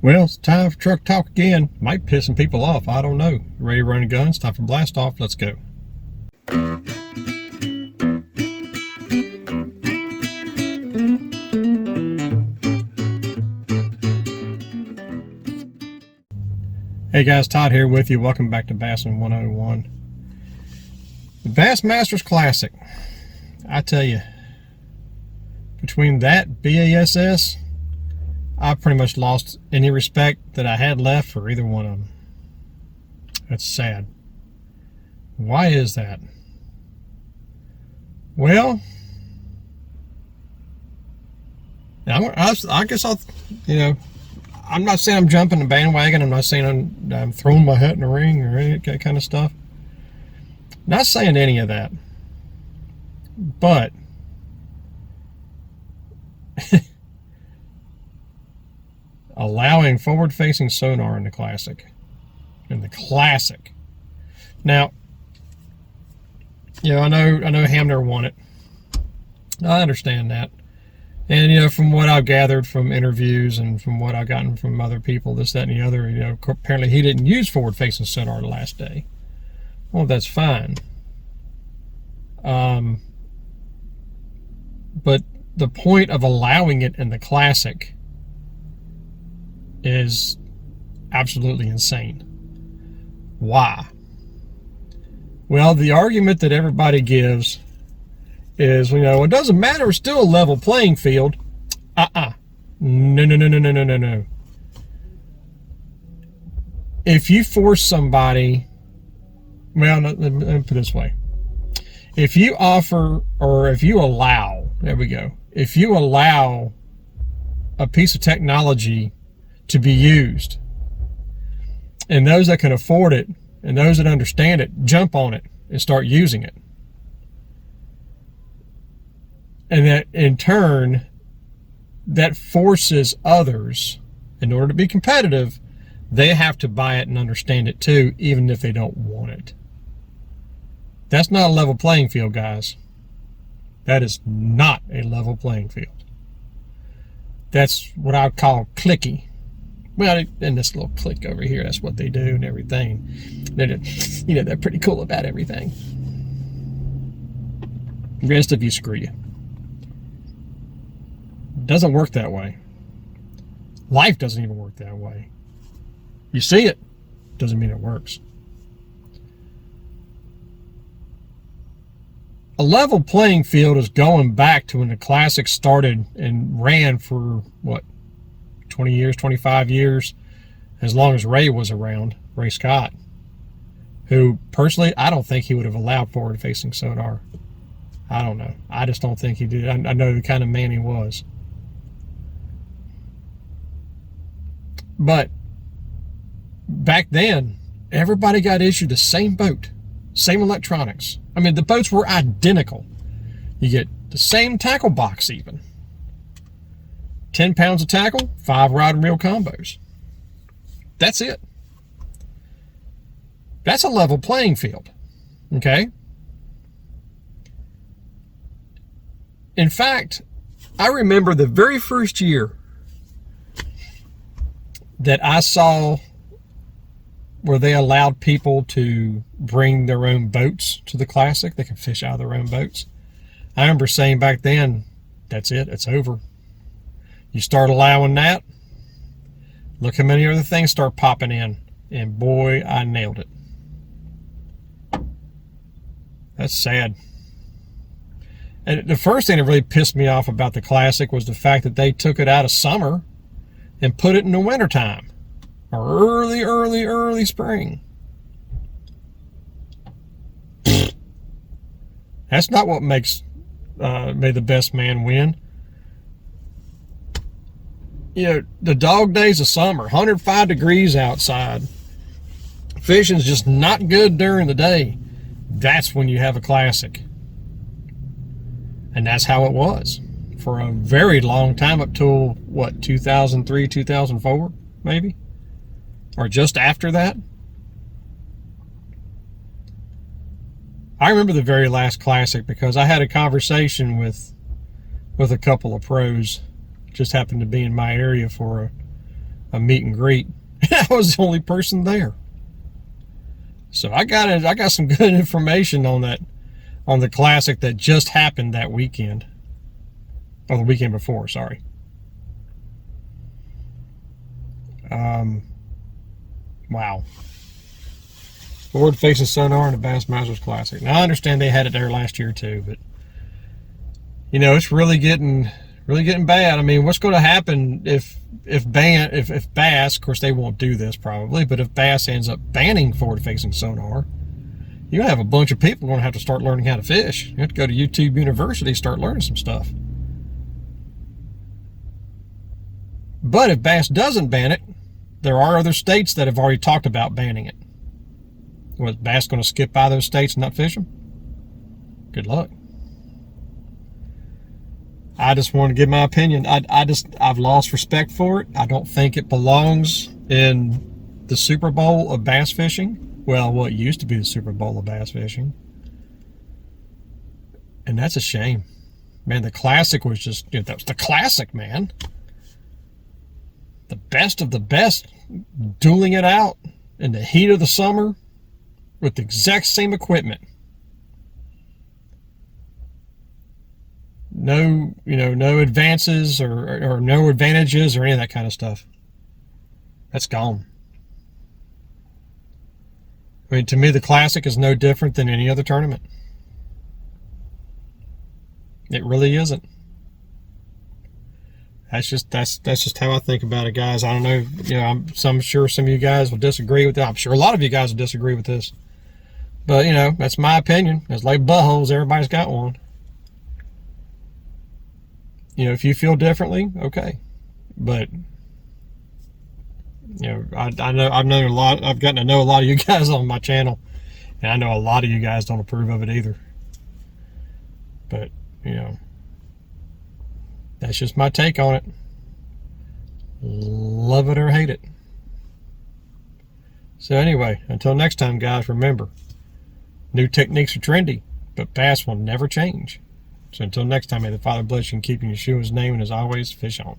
Well, it's time for truck talk again. Might piss some people off. I don't know. Ready to run guns? Time for blast off. Let's go. Hey guys, Todd here with you. Welcome back to Bassin 101. The Bassmasters Classic. I tell you, between that BASS, I pretty much lost any respect that I had left for either one of them. That's sad. Why is that? Well, I guess I'm not saying I'm jumping the bandwagon. I'm not saying I'm throwing my hat in the ring or any kind of stuff. Not saying any of that. But allowing forward-facing sonar in the Classic. Now, I know Hamner won it. I understand that. And, from what I've gathered from interviews and from what I've gotten from other people, this, that, and the other, apparently he didn't use forward-facing sonar the last day. Well, that's fine. But the point of allowing it in the Classic is absolutely insane. Why? Well, the argument that everybody gives is, it doesn't matter, it's still a level playing field. No. If you force somebody, well, let me put it this way. If you offer, or if you allow, if you allow a piece of technology to be used, and those that can afford it and those that understand it jump on it and start using it, and that in turn that forces others, in order to be competitive, they have to buy it and understand it too, even if they don't want it. That's not a level playing field, guys. That is not a level playing field. That's what I call clicky. Well, in this little clique over here, that's what they do and everything. They're pretty cool about everything. The rest of you, screw you. It doesn't work that way. Life doesn't even work that way. You see it, doesn't mean it works. A level playing field is going back to when the Classic started and ran for, 20 years, 25 years, as long as Ray was around, Ray Scott, who, personally, I don't think he would have allowed forward-facing sonar. I don't know. I just don't think he did. I know the kind of man he was. But back then, everybody got issued the same boat, same electronics. I mean, the boats were identical. You get the same tackle box even. 10 pounds of tackle, 5 rod and reel combos. That's it. That's a level playing field. Okay? In fact, I remember the very first year that I saw where they allowed people to bring their own boats to the Classic. They can fish out of their own boats. I remember saying back then, that's it, it's over. You start allowing that, look how many other things start popping in. And boy, I nailed it. That's sad. And the first thing that really pissed me off about the Classic was the fact that they took it out of summer and put it in the wintertime. Or early spring. That's not what makes made the best man win. The dog days of summer, 105 degrees outside. Fishing's just not good during the day. That's when you have a Classic. And that's how it was for a very long time, up till, 2003, 2004, maybe? Or just after that? I remember the very last Classic because I had a conversation with a couple of pros. Just happened to be in my area for a meet and greet. I was the only person there. So I got some good information on that, on the Classic that just happened that weekend. Or the weekend before, sorry. Wow. Forward-facing sonar in the Bassmasters Classic. Now I understand they had it there last year too, but you know, it's really getting bad. I mean, what's going to happen if Bass, of course they won't do this probably, but if Bass ends up banning forward-facing sonar, you're going to have a bunch of people going to have to start learning how to fish. You have to go to YouTube University, start learning some stuff. But if Bass doesn't ban it, there are other states that have already talked about banning it. Was Bass going to skip by those states and not fish them? Good luck. I just want to give my opinion. I've lost respect for it. I don't think it belongs in the Super Bowl of bass fishing. Well, what used to be the Super Bowl of bass fishing. And that's a shame. Man, the Classic was just, that was the Classic, man. The best of the best, dueling it out in the heat of the summer with the exact same equipment. No, no advances or no advantages or any of that kind of stuff. That's gone. I mean, to me, the Classic is no different than any other tournament. It really isn't. That's just how I think about it, guys. I don't know, I'm sure some of you guys will disagree with that. I'm sure a lot of you guys will disagree with this. But, that's my opinion. It's like buttholes, everybody's got one. If you feel differently, okay. But, I know I've gotten to know a lot of you guys on my channel, and I know a lot of you guys don't approve of it either. But, that's just my take on it. Love it or hate it. So anyway, until next time, guys, remember, new techniques are trendy, but bass will never change. So until next time, may the Father bless you and keep you in Yeshua's name, and as always, fish on.